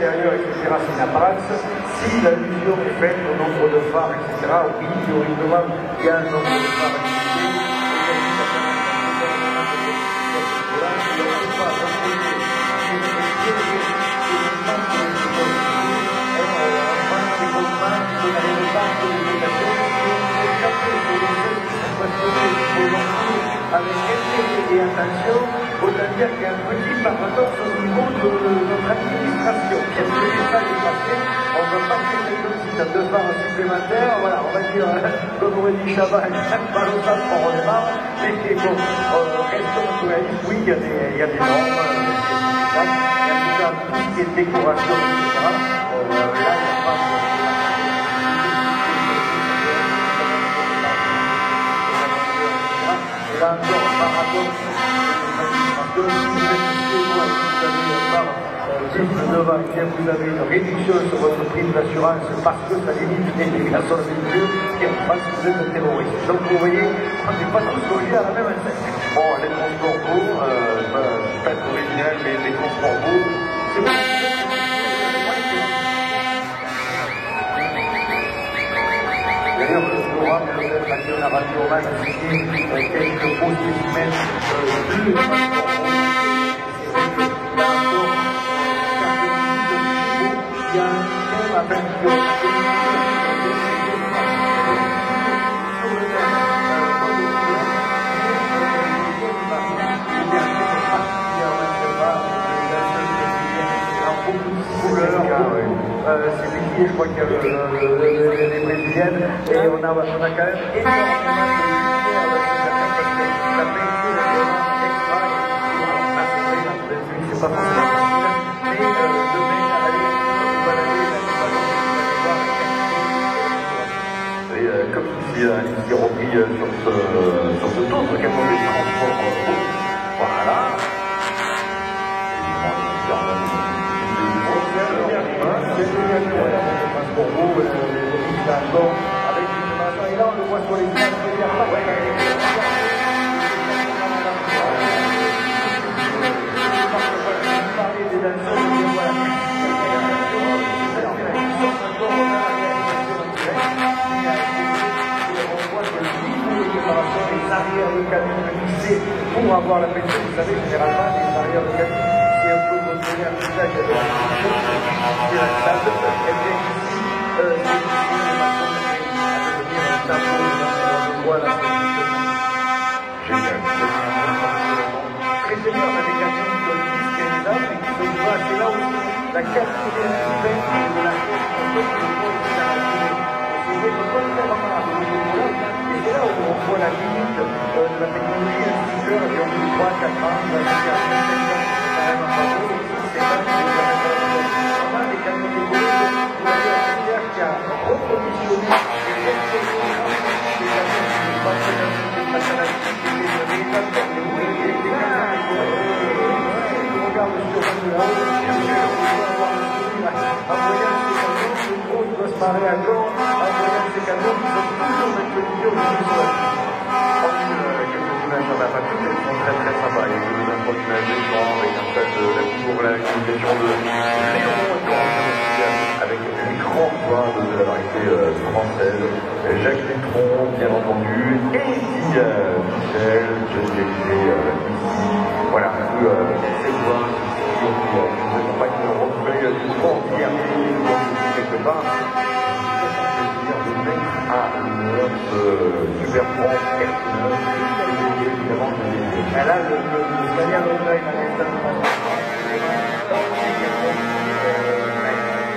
extérieur, etc., c'est une apparence. Si l'allusion est faite au nombre de phares, etc., oui, théoriquement, il y a un nombre de phares activés. Avec intérêt et attention, autant dire qu'il y a un petit paradoxe au niveau de notre administration. Qu'est-ce que l'État est passé? On va passer cette site à 2 phares supplémentaires, voilà, on va dire, comme aurait dit Chaval, pas longtemps pour on démarre, mais c'est bon, restons réalistes, oui, il y a des normes, il y a déjà tout ce qui est décoration, etc. Là, il n'y a pas de... Là encore, par rapport vous avez une réduction sur votre prime d'assurance parce que ça limite l'immigration véhicule et on pense que vous êtes un terroriste. Donc vous voyez, on n'est pas tous logés à la même enseigne. Bon, les transports beaux, pas original, mais les transports beaux, c'est bon. D'ailleurs, Laura, peut-être à la radio, on a signé quelques beaux spécimens de transports beaux. Il y a un même avec c'est Vicky, je crois qu'il y a les brésiliennes, et on a quand même énormément de parce que la peinture est extra, c'est pas forcément facile, mais demain, allez, vous baladez, et comme ici, il est repris sur ce tour, sur lequel on les transports, voilà. Pour vous, avec une main, et là on le voit sur les places, il n'y a pas les arrières de cabine glissées pour avoir la pêche. Vous savez, généralement, les arrières de cabine, c'est un peu contrôlé un visage de la c'est la table, et bien ici, c'est une animation à devenir un tableau on voit la position. Génial. Très bien, on a des camions qui donnent 10-15 ans, mais qui sont pas, c'est là où la qualité de la pièce de la pièce, on peut que le monde est dans la durée. C'est contrairement à et c'est là où on voit la limite de la technologie institutionnelle, et on dit 3-4 ans, on va dire 5 ans, c'est quand même un bateau, c'est pas on a des camions de boulot, vous avez un militaire qui a reconditionné les camions qui ne sont pas très bien, des matérialités, des véritables catégories, et des camions de boulot, on regarde sur là-haut, on peut avoir le souvenir, en voyant ces camions, le gros doit se marrer à gauche, en voyant ces camions qui sont toujours d'actualité au niveau du sol. Quelques images, on n'a pas toutes, elles sont très très sympas. Il y a eu un premier image d'écran avec un stade de la tour, la communication de Léon, avec l'écran de la variété française, Jacques Létron, bien entendu, et Michel, ici, voilà, ces voix qui nous accompagnent, on refait du sport hier, quelque part. À notre super grand personnel, évidemment, elle a le scanner online à l'instant.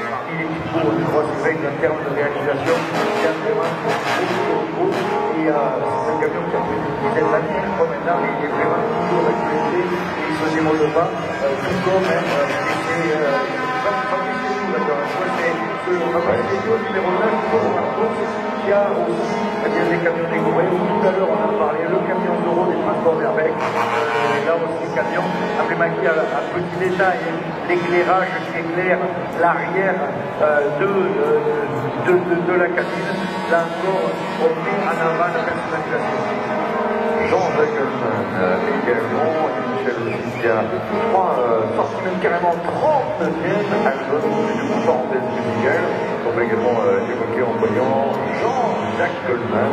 Parmi les pivots, je crois, c'est vrai qu'en termes de réalisation, il y a vraiment beaucoup de niveau. Et c'est un camion qui a fait une dizaine d'années, je crois maintenant, mais il est vraiment toujours d'actualité et il se démode pas, tout comme on va passer au numéro 9 pour la course qui a aussi des camions décorés. Tout à l'heure on a parlé le camion d'euro des transports d'Herbec. Là aussi camion emblématique à petit détail, l'éclairage qui éclaire l'arrière de la cabine. Là encore on met en avant la personnalisation. Jean-Jacques également, Michel aussi. bien, je crois, sorti même carrément 39e album d'une parenthèse musicale. On va également évoquer en voyant Jean-Jacques Goldman.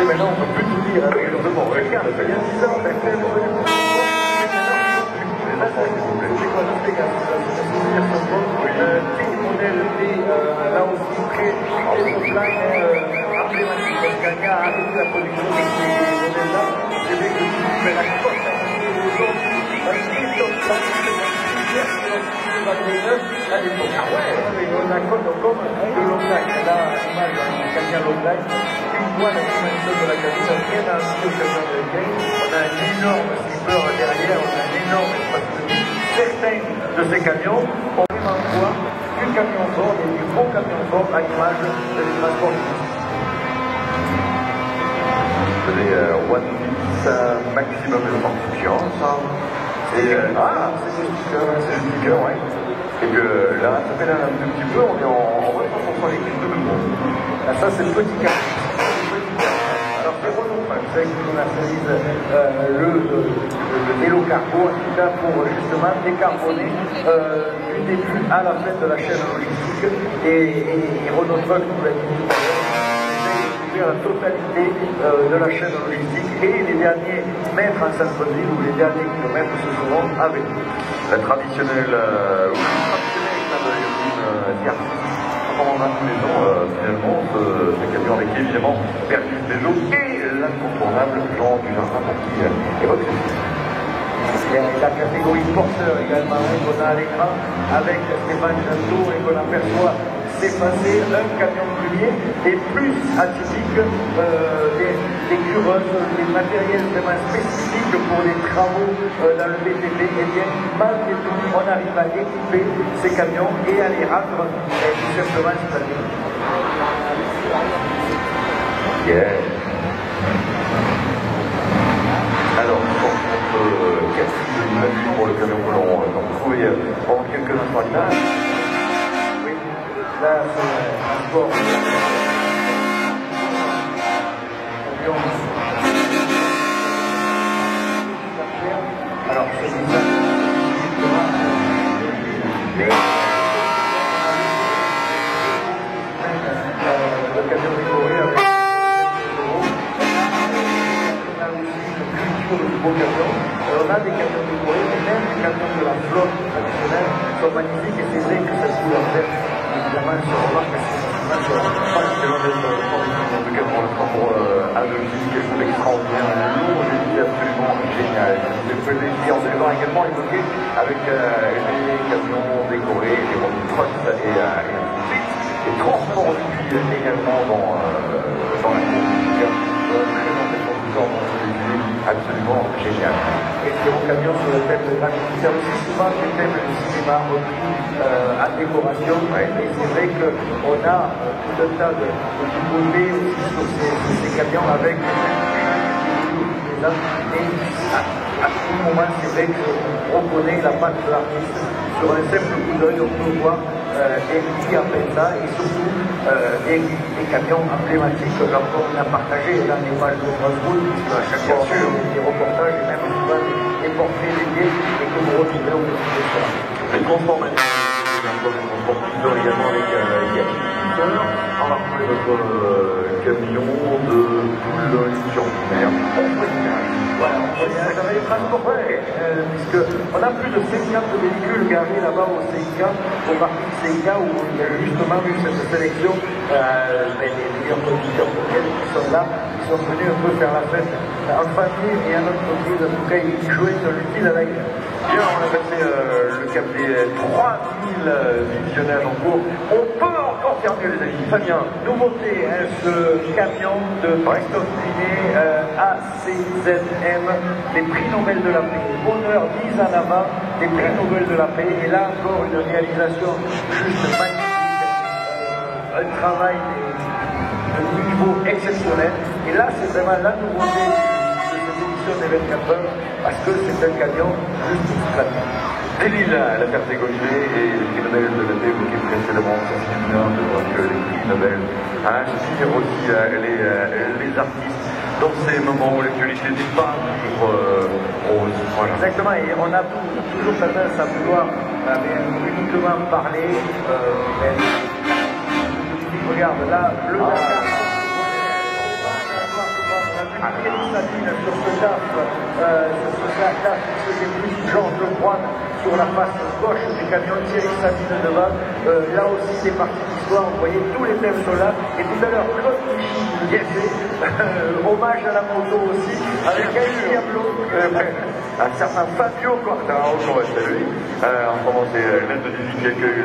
Et maintenant, on ne peut plus tout dire. Justement, regarde, il y a 10 ans, on a fait le là aussi très offline, emblématique, parce qu'il y a arrêté la production de ces modèles-là. C'est vrai que tu fais la cote à à l'époque. Ah ouais, on a comme de l'offline. Là, l'image d'un Scania l'offline, une fois la dimension de la cabine, rien à un peu américain. On a un énorme skipper derrière, on a un énorme espace de vie. Certains de ces camions ont vraiment quoi du camion fort et du gros camion fort à l'image des transports. C'est One Piece maximum de confiance. Et c'est le sticker, ouais. Et que là, ça fait un petit peu, on est en 20% l'équipe de nouveau. Là, ça, c'est le petit camion. Alors, c'est Renault, vous savez qu'ils commercialisent le vélo cargo, en tout cas pour justement décarboner du début à la fin de la chaîne logistique. Et Renault Truck, nous l'a dit tout à l'heure, la totalité de la chaîne logistique et les derniers mètres en centre-ville ou les derniers kilomètres se feront avec nous. La traditionnelle quand on a tous les ans, finalement, ce camion avec évidemment Bertus Peugeot et l'incontournable Jean Dujardin pour qui évoque il y a la catégorie porteur également qu'on a à l'écran avec Stéphane Jantot et qu'on aperçoit s'effacer un camion plumier et plus atypique des cureuses, des matériels vraiment spécifiques pour les travaux dans le BTP. Et bien malgré tout on arrive à équiper ces camions et à les rendre tout simplement c'est-à-dire. Yeah. Alors, pour le camion que l'on va trouver pendant quelques instants l'image. Oui, là c'est un sport. Alors c'est ça. Le camion décoré avec du beau camion. On a des camions décorés, mais même les camions de la flotte traditionnelle sont magnifiques et c'est vrai que cette couleur verte, évidemment, se remarque pas que en tout cas pour le rapport à logique, quelque chose d'extraordinaire, un lourd, absolument génial. Je peux le dire, on devait également évoqué avec les camions décorés, les trucks et ainsi de suite. Et transport depuis également dans la absolument génial. Et sur mon camion sur le thème de c'est aussi souvent des thèmes du cinéma repris à décoration. Ouais. Et c'est vrai qu'on a tout un tas de nouveautés aussi sur ces camions avec et à tout moment, c'est vrai qu'on reconnaît la patte de l'artiste. Sur un simple coup d'œil, on peut voir qui a fait ça et surtout des camions emblématiques qu'on a partagé dans les pages de Strasbourg, puisque à chaque fois des reportages et même souvent des portraits dédiés et que vous retrouvez au niveau de ça. Les transformations, également avec Yannick. On va retrouver votre camion de Boulogne-sur-Mer. Voilà, ça va être transporté, puisqu'on a plus de 50 véhicules garés là-bas au CIK, au parti CIK, où il y a justement eu cette sélection, les meilleurs producteurs qui sont là, qui sont venus un peu faire la fête en famille et en entreprise, en tout cas ils jouaient de l'utile à l'agréable. Bien, on a passé le cap des 3000 visionnages en cours. On peut encore faire mieux, les amis. Très bien. Nouveauté, ce camion de Christophe Prinet, ACZM, les prix Nobel de la paix. Honneur mise en avant des prix Nobel de la paix. Et là encore, une réalisation juste magnifique. Un travail de niveau exceptionnel. Et là, c'est vraiment la nouveauté des 24 heures parce que c'est un camion juste extrêmement. Delisle, la Ferté-Gautier et le prix Nobel évidemment, ça fait du bien de voir que les prix Nobel inspirent aussi les artistes dans ces moments où l'actualité n'est pas toujours rose. Voilà. Exactement, et on a toujours tendance à vouloir uniquement parler. Regarde, là, le Dakar. Sabine sur ce DAF, c'est plus Jean de Broine sur la face gauche du camion, Thierry Sabine devant. Là aussi, c'est parti d'histoire, vous voyez, tous les thèmes sont là. Et tout à l'heure, Claude Michel, hommage à la moto aussi, avec un Diablo. Un certain Fabio Quartararo, qu'on va saluer. En ce moment, c'est l'aide de Didier qui accueille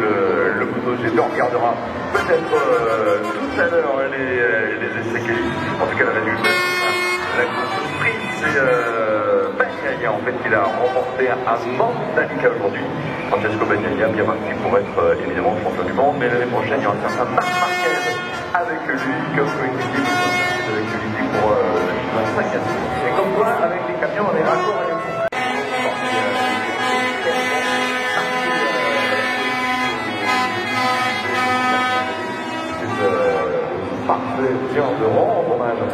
le MotoGP. On regardera peut-être tout à l'heure les essais qualifiés. En tout cas, la résultat. La course sprint, c'est Bagnaia en fait qui l'a remporté à Mandalika aujourd'hui. Francesco Bagnaia, bien parti pour être évidemment champion du monde, mais l'année prochaine, il y aura un certain Marc Marquez avec lui comme coéquipier de l'actualité pour la 5 Et comme quoi, avec les camions, on est raccord avec vous. Parfait, tiens, de rendre hommage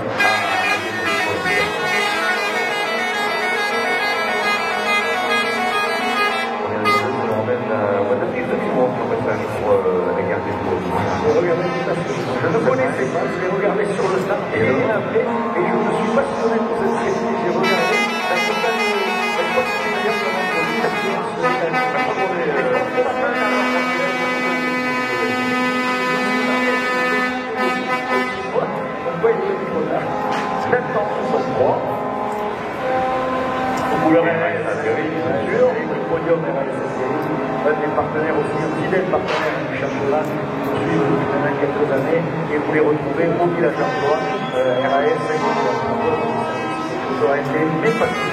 Je ne connaissais pas, je l'ai regardé sur le stade et après, et je me suis passionné pour cette série, j'ai regardé la totale, je crois que c'est d'ailleurs maintenant 63. Pour le RSS, le podium RSS, un des partenaires aussi, un fidèle partenaire du championnat, qui nous suit depuis maintenant quelques années, et vous les retrouvez au village d'emploi, RAS, vous aurez été mépassé.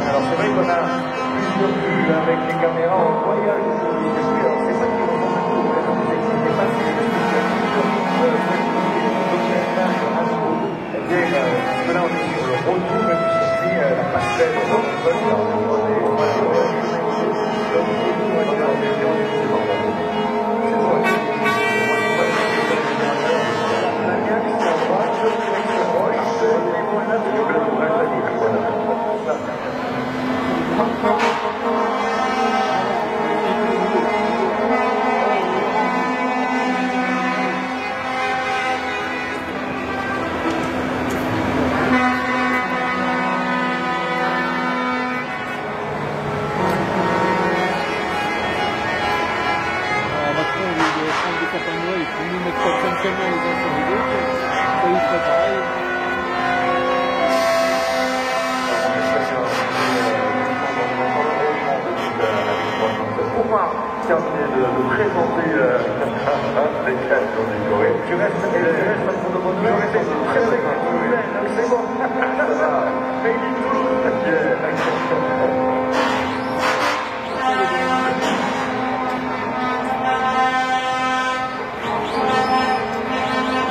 Alors c'est vrai qu'on a plusieurs vues avec les caméras en voyage sur le circuit. Alors c'est ça qui ressemble un peu au reste des c'est pas si là on est sur le retour du circuit, la passerelle, terminé de présenter les créations décorées. Je reste pour de bonne heure, je reste très c'est bon. Mais il est toujours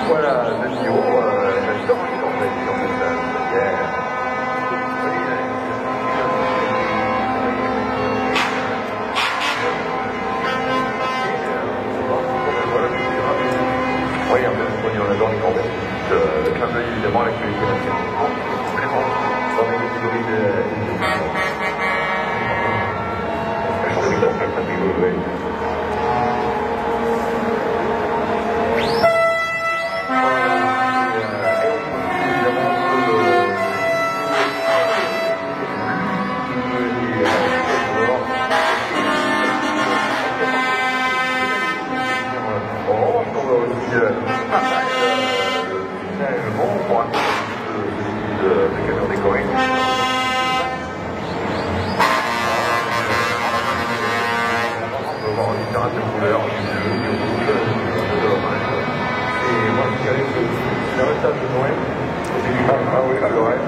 voilà, le Niro, j'adore en fait, oui, en fait, on adore les grands de clin d'œil évidemment à l'actualité nationale. Vraiment, dans les catégories de... Je pense que c'est pas rigolo, de camion décoré. On peut voir en différentes couleurs, et moi je dirais que c'est un message de Noël. Ah oui, à Lorraine.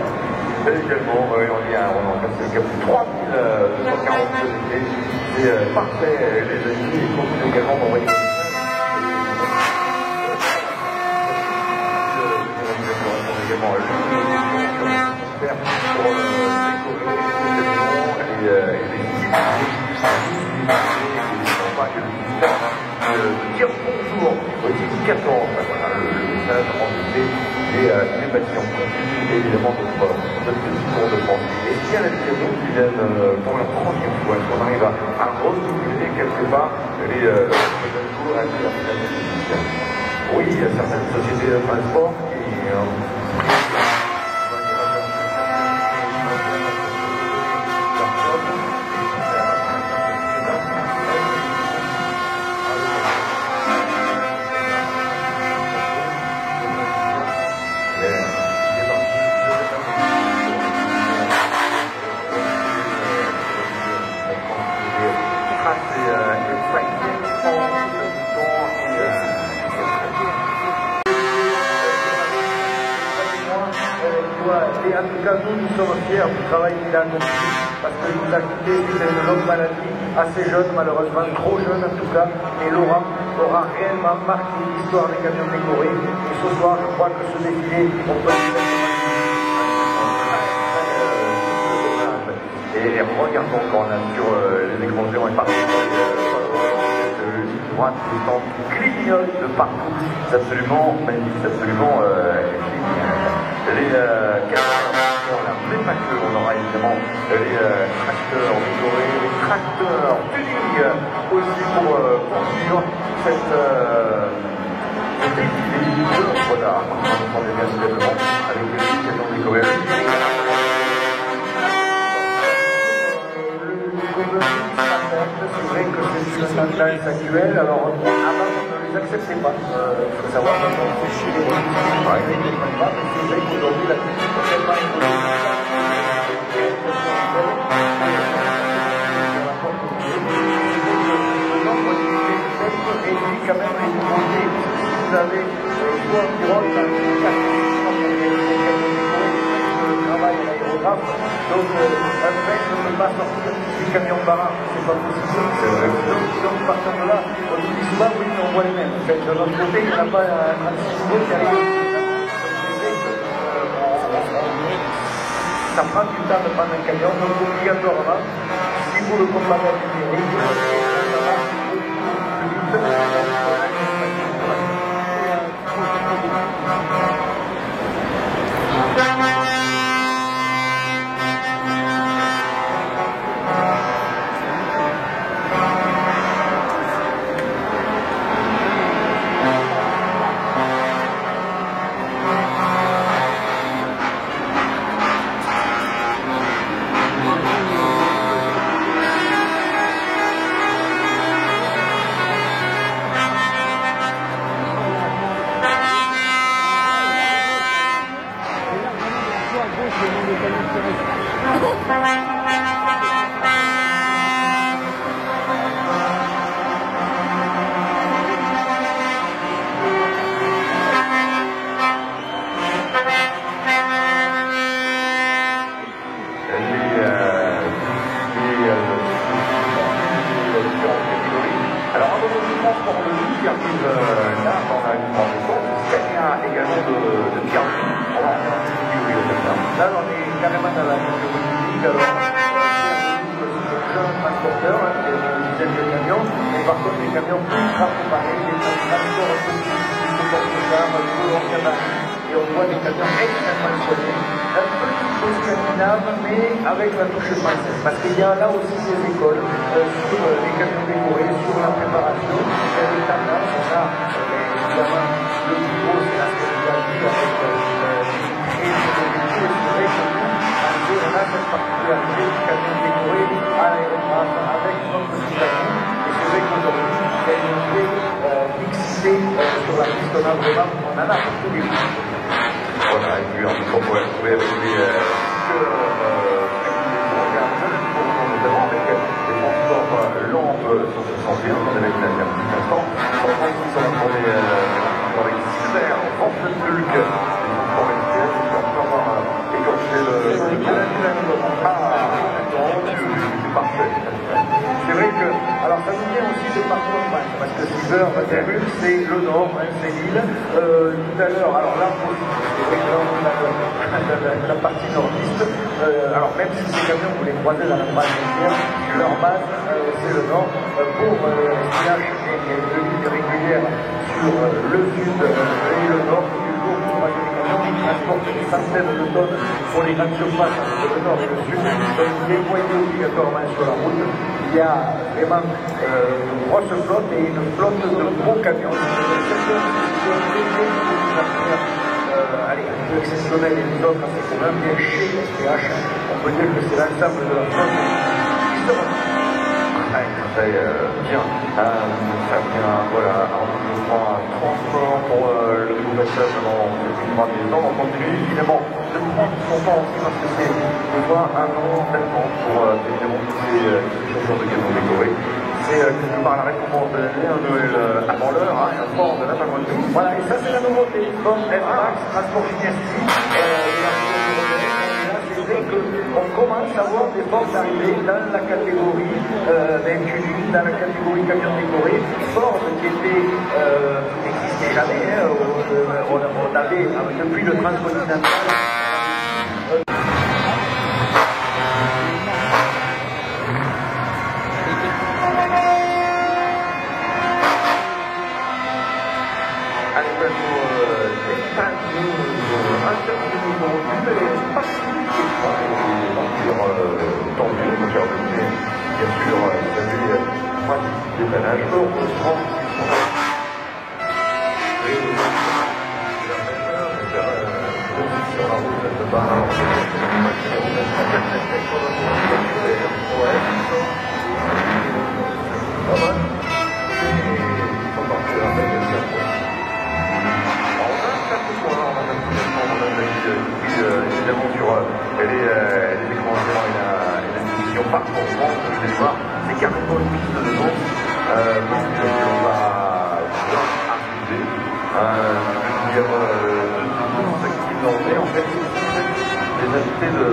Et également, on y a, on en passe jusqu'à plus de 3240 connectés. C'est parfait, les amis, et continuez également d'envoyer également dire bonjour aux éducateurs. Voilà, le message en effet, les patients continuent évidemment notre petit tour de France. Et si à la vidéo qui viennent pour la première fois, est-ce qu'on arrive à renouveler quelque part les jours à dire oui, il y a certaines sociétés de transport qui et en tout cas, nous sommes fiers du travail qu'il a accompli parce qu'il nous a quittés suite à une longue maladie, assez jeune, malheureusement, trop jeune en tout cas. Et Laurent aura réellement marqué l'histoire des camions décorés. Et ce soir, je crois que ce défilé, on peut et regardons quand on a sur les écrans géants et partout droite, le temps qui clignote de partout. C'est absolument magnifique, c'est absolument les caméras, mais pas que, on aura évidemment les tracteurs décorés, les tracteurs tuning aussi pour poursuivre cette défilé de notre art. On est bien évidemment avec les camions décorés. C'est vrai que c'est une tendance actuelle, alors avant on ne les acceptait pas. Il faut savoir qu'on fait chier les politiciens, mais c'est vrai qu'aujourd'hui la technique est tellement évoluée. Le nombre d'unités réduit quand même les nouveautés. Si vous avez soit environ 4 travail à l'aérographe, donc un mec ne peut pas sortir du camion barin, c'est pas possible. Donc partant de là, on nous dit souvent oui, on voit les mêmes. En fait, de l'autre côté, il n'y en a pas un nouveau qui arrive. Ça prend du temps de prendre un camion, donc obligatoirement, si vous le comparez à du numérique, ça marche beaucoup plus vite. Là, on est carrément dans la catégorie publique, alors un transporteur, une dizaine de camions, mais par contre des camions ultra préparés, des transports de porte-chars, et on voit des camions extrêmement soignés, un petit peu scandinave, mais avec la touche française, parce qu'il y a là aussi des écoles sur les camions décorés, sur la préparation, il y a des tendances, on a évidemment le plus gros, c'est la spécialité avec on a cette particularité du camion décoré à l'aérographe avec notre citadin. Et c'est vrai qu'aujourd'hui, il y a une vraie mixité sur la piste. On a vraiment, on en a pour tous les goûts. Voilà, et puis on pourrait retrouver avec les notamment avec les transports lampes sur ce sentier, on en avait un petit instant. On pense qu'ils sont pour les avec Silver, Vandenbulk, les transports externes, qui vont encore écorcher le River Terminus, c'est le nord, hein, c'est l'île. Tout à l'heure, alors là, c'est vrai que là, on a la partie nordiste. Alors même si ces camions, vous les croisez dans la base entière, leur base, c'est le nord. Pour STH, il y a une ligne régulière sur le sud et le nord. Qui transporte des centaines de tonnes pour les grandes surfaces entre le nord et le sud, donc déployés obligatoirement sur la route. Il y a vraiment une grosse flotte et une flotte de gros camions. Allez, un peu exceptionnel et les autres, c'est quand même bien chez SPH. On peut dire que c'est l'ensemble de la flotte qui se montre. Très bien. Ça vient, voilà, je crois, transport pour le nouveau passage dans les 3 minutes. On continue évidemment de prendre son temps aussi parce que c'est des fois un an tellement pour évidemment tous ces chauffeurs de camions décorés. C'est quelque part la récompense de l'année, un Noël avant l'heure, hein, un fort de la Pagogne. Voilà, et ça c'est la nouveauté. Comme F-Max, Transport Dynasty, on commence à voir des forces arriver dans la catégorie dans la catégorie camion décoré. Ford qui n'existait jamais, hein, on avait depuis le Transcontinental. Bien sûr, vous avez 3 dépannages, heureusement, sur la route de Bar, évidemment sur les écrans et la diffusion partout en France, vous allez voir, c'est carrément une piste de danse, donc on va arriver, dire ce qui en est, en fait, les invités de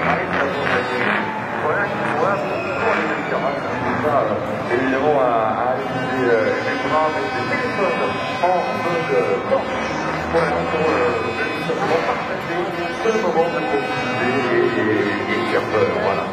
RAS, voilà, qui voient pour les caméras, évidemment à utiliser les bras avec des téléphones en mode torche pour partager ce moment de profiter et faire peur, voilà.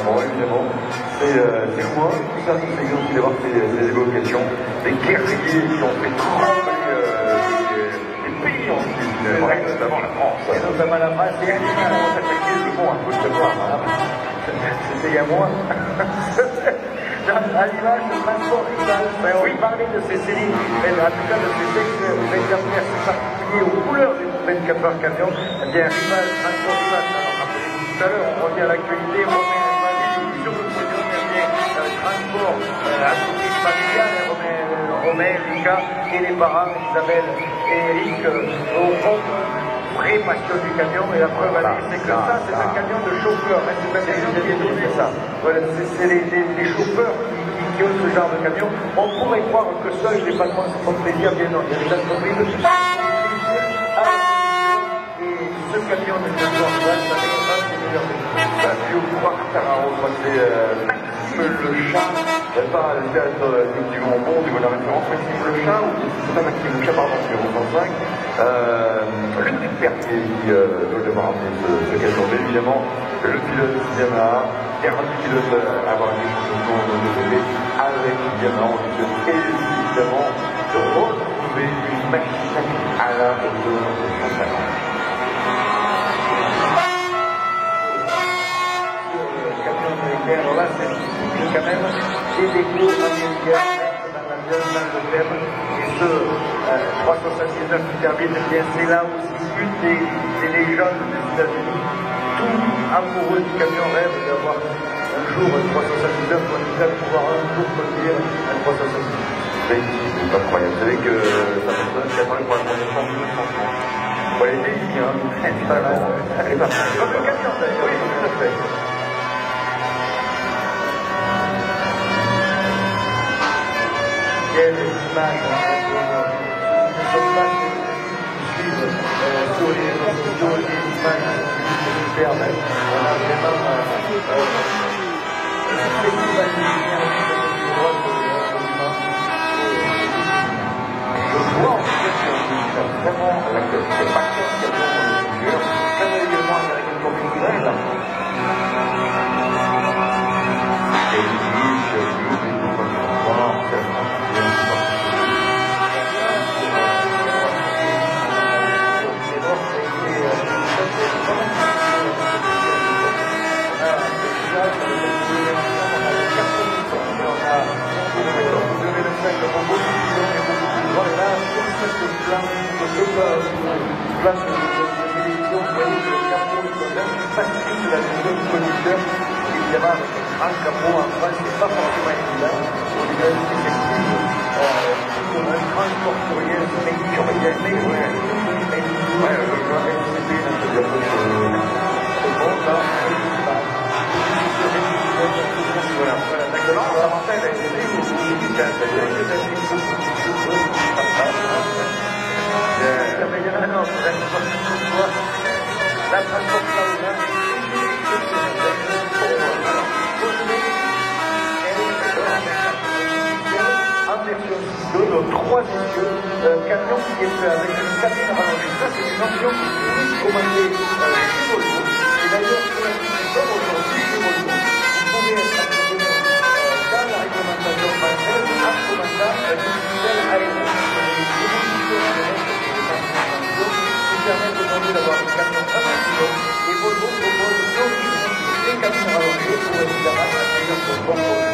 Bon, évidemment, c'est moi, tout ça, c'est aussi d'avoir ces évocations, des guerriers qui ont fait trembler des pays en Chine, notamment la France. Et notamment la France, et On s'appelle le mot un peu de savoir. c'était il y a moi. À l'image de transport rival, oui, parler de ces séries, en tout cas de ces exemplaires particuliers aux couleurs du 24 heures camion, eh bien, rival, transport rival, rappelez-vous tout à l'heure, on revient à l'actualité, on met sur le podium, eh bien, transport, entreprise familiale, Romain, Rika et les parents, Isabelle et Eric, ont vraie passion du camion, et la preuve, c'est que ça, c'est un camion de chauffeur, c'est un camion qui est donné ça. Voilà, c'est les chauffeurs qui ont ce genre de camion. On pourrait croire que seuls les patrons se font plaisir, bien non, il y a des entreprises qui font plaisir à et ce camion de transport, ça n'est pas si meilleur que ça. Fabio Quartararo, c'est Maxime Le Chat, pas le théâtre du Grand Pont, du la référence, Maxime Le Chat, ou c'est pas Maxime Le Chat, pardon, c'est numéro 105. Luc Perrier qui doit devoir amener ce camion, mais évidemment, le pilote Yamaha, dernier pilote à avoir une champion de GP avec Yamaha, on lui souhaite évidemment de retrouver une machine à la hauteur de son talent. Alors là, c'est quand même des décos américains dans l'avion de thème. Et ce 379 qui termine, eh bien, c'est là aussi une des légendes des États-Unis. Tout amoureux du camion rêve d'avoir un jour un 379, ou en tout cas de pouvoir un jour conduire un 379. C'est incroyable. Vous savez que sa personne qui a parlé pour la première fois en 1930. Bon, elle est vieillie, hein. Elle est pas mal. Elle est pas mal. Comme le camion d'ailleurs. Oui, tout à fait. Quelle image ne sont pas suivre sur les réseaux sociaux les images superbes. On a vraiment un festival de lumière du droit de l'humain. Je vois en fait vraiment la passion qu'il y a dans le futur, comme également l'agriculture culturelle. Et il dit que nous, nous pouvons voir place de télévision, vous voyez que le capot est quand même plus facile de la vision du conducteur. Évidemment, avec un grand capot en France, c'est pas forcément évident. On est dans une perspective, un transport courriel, mais qui aurait aimé, la en version 6 nos 3 camion qui est fait avec une cabine rallongée. Ça, c'est une option unique commandée chez Volvo. Et d'ailleurs, pour la discussion aujourd'hui chez Volvo, vous pouvez être activé dans la réglementation française en commandant un système aérien. Qui permettent aujourd'hui d'avoir un camion à maximum. Et Volvo propose d'origine des cabines rallongées pour évidemment accueillir ce confort.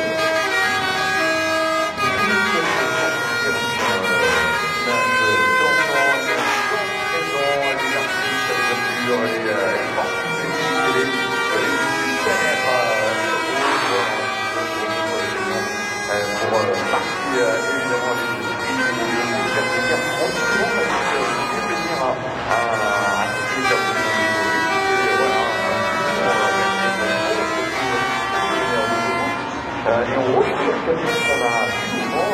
Et on retrouve comme ça va plus souvent,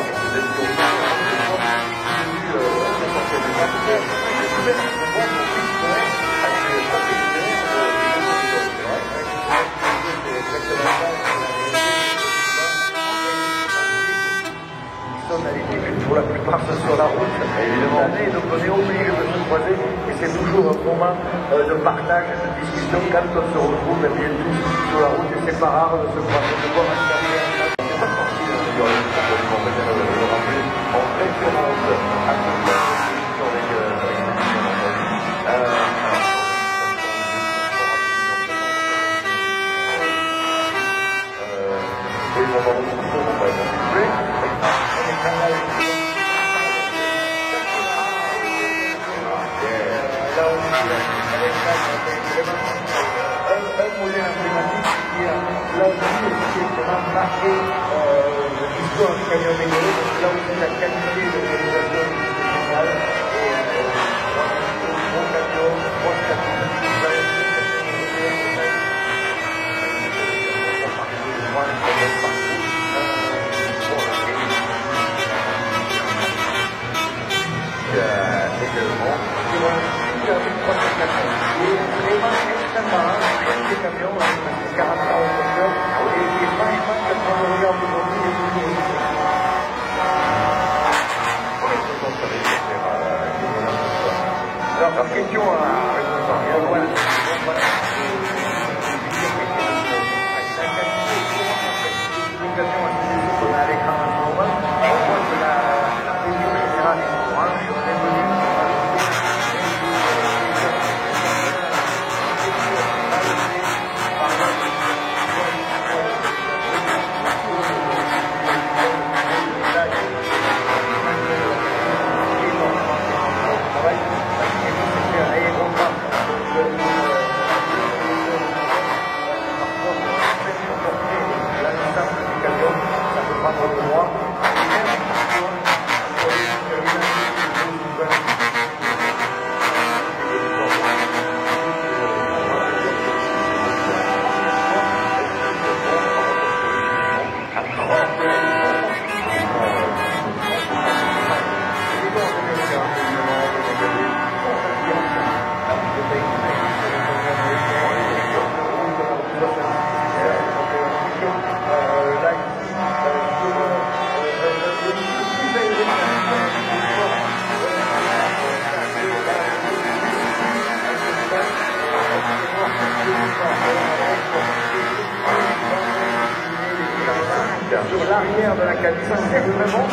et pour la plupart, ce sur la route, évidemment, donc on est obligé de se croiser, et c'est toujours un moment de partage et de discussion quand on se retrouve et bien tous sur la route et c'est pas rare de se croiser, de voir un carrière. C'est pas facile de dire on va dire le rappeler en référence à ce que sur les oui, on va un modèle emblématique qui a là aussi vraiment marqué l'histoire du camion mécanique, là aussi la qualité de réalisation est géniale et bon camion, bon statut, là aussi également vraiment extrêmement des camions, 40 ans au camion, et franchement, quand on regarde aujourd'hui, il est toujours alors, par question à responsable, on a l'écran en ce moment, on voit que la vision générale est orange, on est venu sur l'arrière de la cabine, ça sert vraiment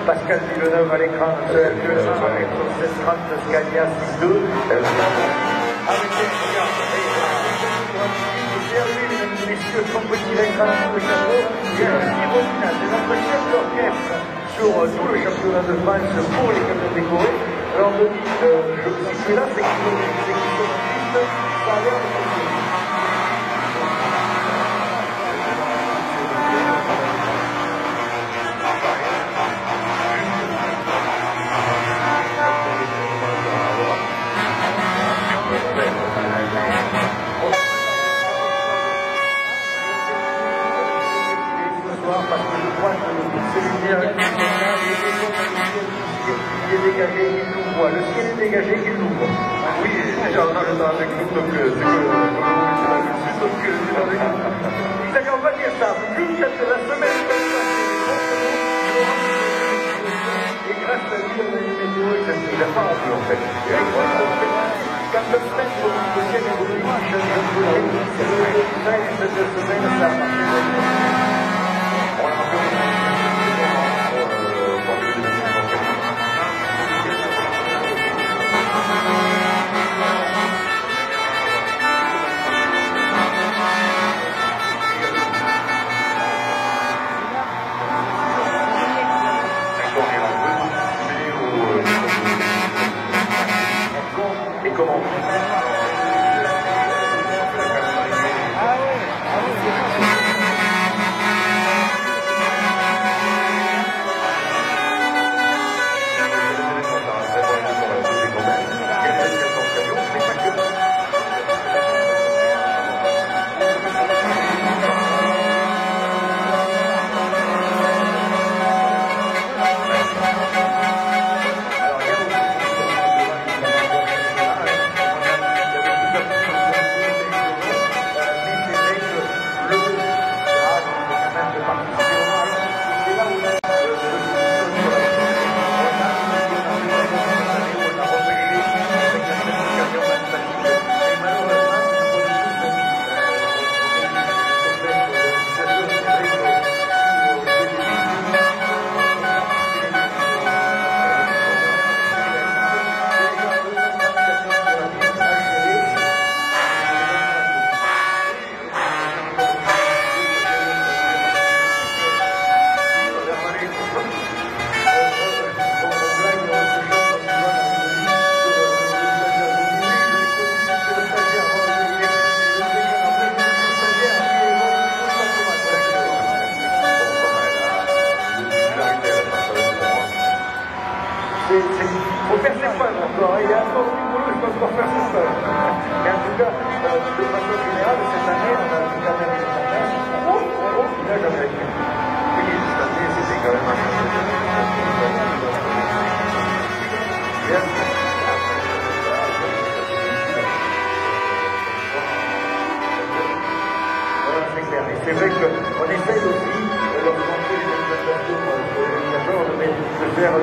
Pascal Villeneuve à l'écran, actuellement avec son 1630 Scania 6.2. Avec les mesdames et messieurs, son petit écran sur le chapeau. Il y a un tir original des notre chef d'orchestre sur tout le championnat de France pour les camions décorés. Alors, je suis là, c'est qu'ils sont tristes, ça a l'air de parce que je crois que c'est lumière il est dégagé, il nous voit. Le ciel est dégagé, il nous voit. Oui, déjà on a le temps avec nous, donc c'est que c'est qu'on va dire ça, jusqu'à la semaine et grâce à lui, on a une météo exactive. il a pas en plus en fait. Quand le ciel évolue, je cette semaine, ça a marché. Et comment c'est vrai qu'on essaye aussi, lorsqu'on fait des manifestations de faire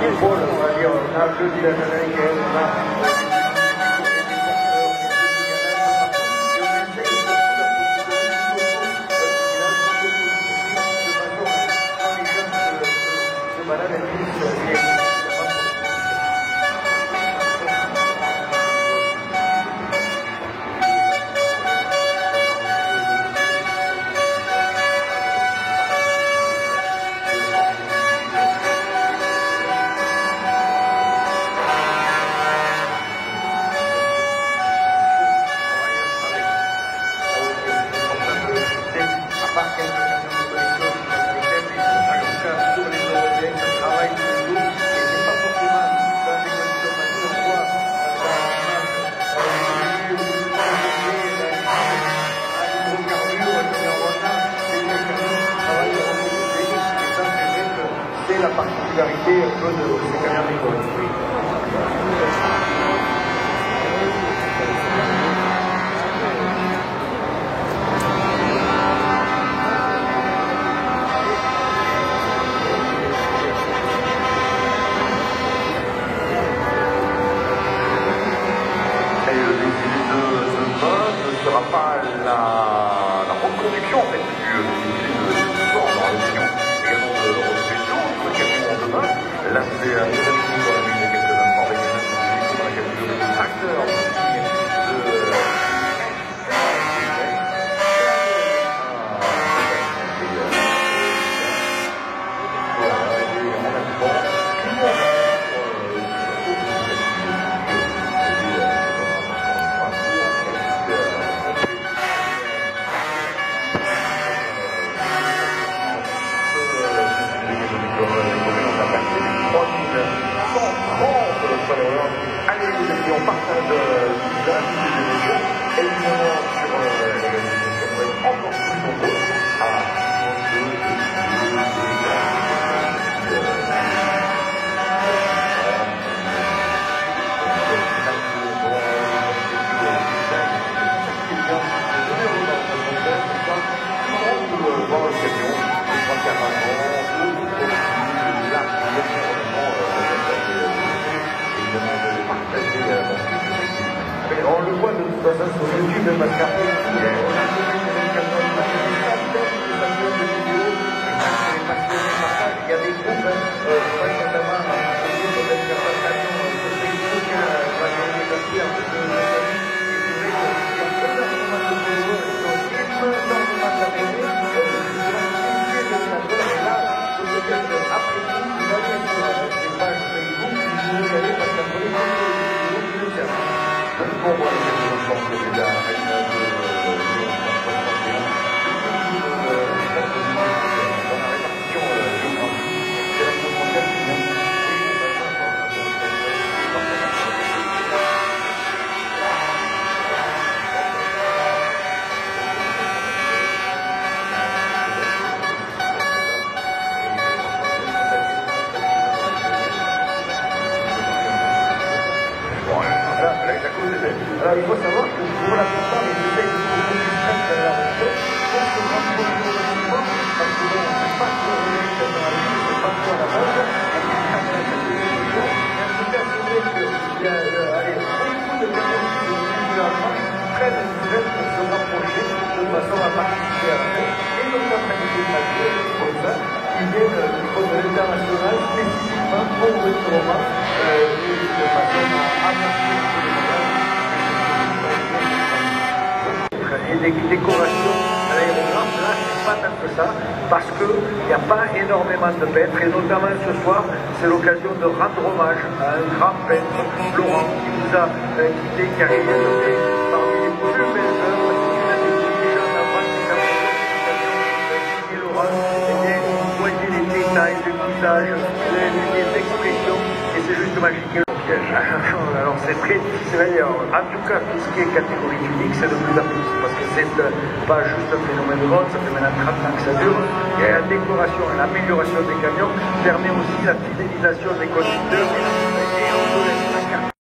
des pôles, on va dire, on a un peu de la américaine, on a la particularité un peu de ces camions écologiques. Et le défilé de demain ne sera pas la reproduction en fait, du défilé de sport dans la région. Également de retrouver d'autres camions demain. Là, c'est un nouvel coup dans la ville il y a quelques instants avec une dans la catégorie tracteur de allez, on partage de la émission, évidemment sur l'organisation pour être encore plus nombreux à on le voit de toute façon sur YouTube, parce qu'après, on a il y a des groupes, notamment alors, il faut savoir que pour la plupart, ils essayent de trouver une stress de la région pour se rapprocher au maximum, parce que bon, c'est pas que le relais dans la ville, c'est pas que à la base, et en tout cas, c'est vrai qu'il y a beaucoup de personnes qui sont venues de la France prennent une stress pour se rapprocher de façon à participer à la fête, et notamment des détracteurs comme ça, qui viennent du niveau de l'international spécifiquement pour le tournoi, de façon à avancer sur les montages. Et des décorations à l'aérographe, là, c'est pas tant que ça, parce qu'il n'y a pas énormément de peintres, et notamment ce soir, c'est l'occasion de rendre hommage à un grand peintre, Laurent, qui nous a quitté, qui a réalisé parmi les plus belles œuvres, c'est une des gens d'avant qui a fait Laurent, et vous voyez les détails, le visage, les expressions, et c'est juste magique. Alors c'est très difficile. En tout cas, tout ce qui est catégorie unique, c'est de plus en plus, parce que c'est pas juste un phénomène de vente, ça fait maintenant 30 ans que ça dure, et la décoration et l'amélioration des camions permet aussi la fidélisation des conducteurs et on peut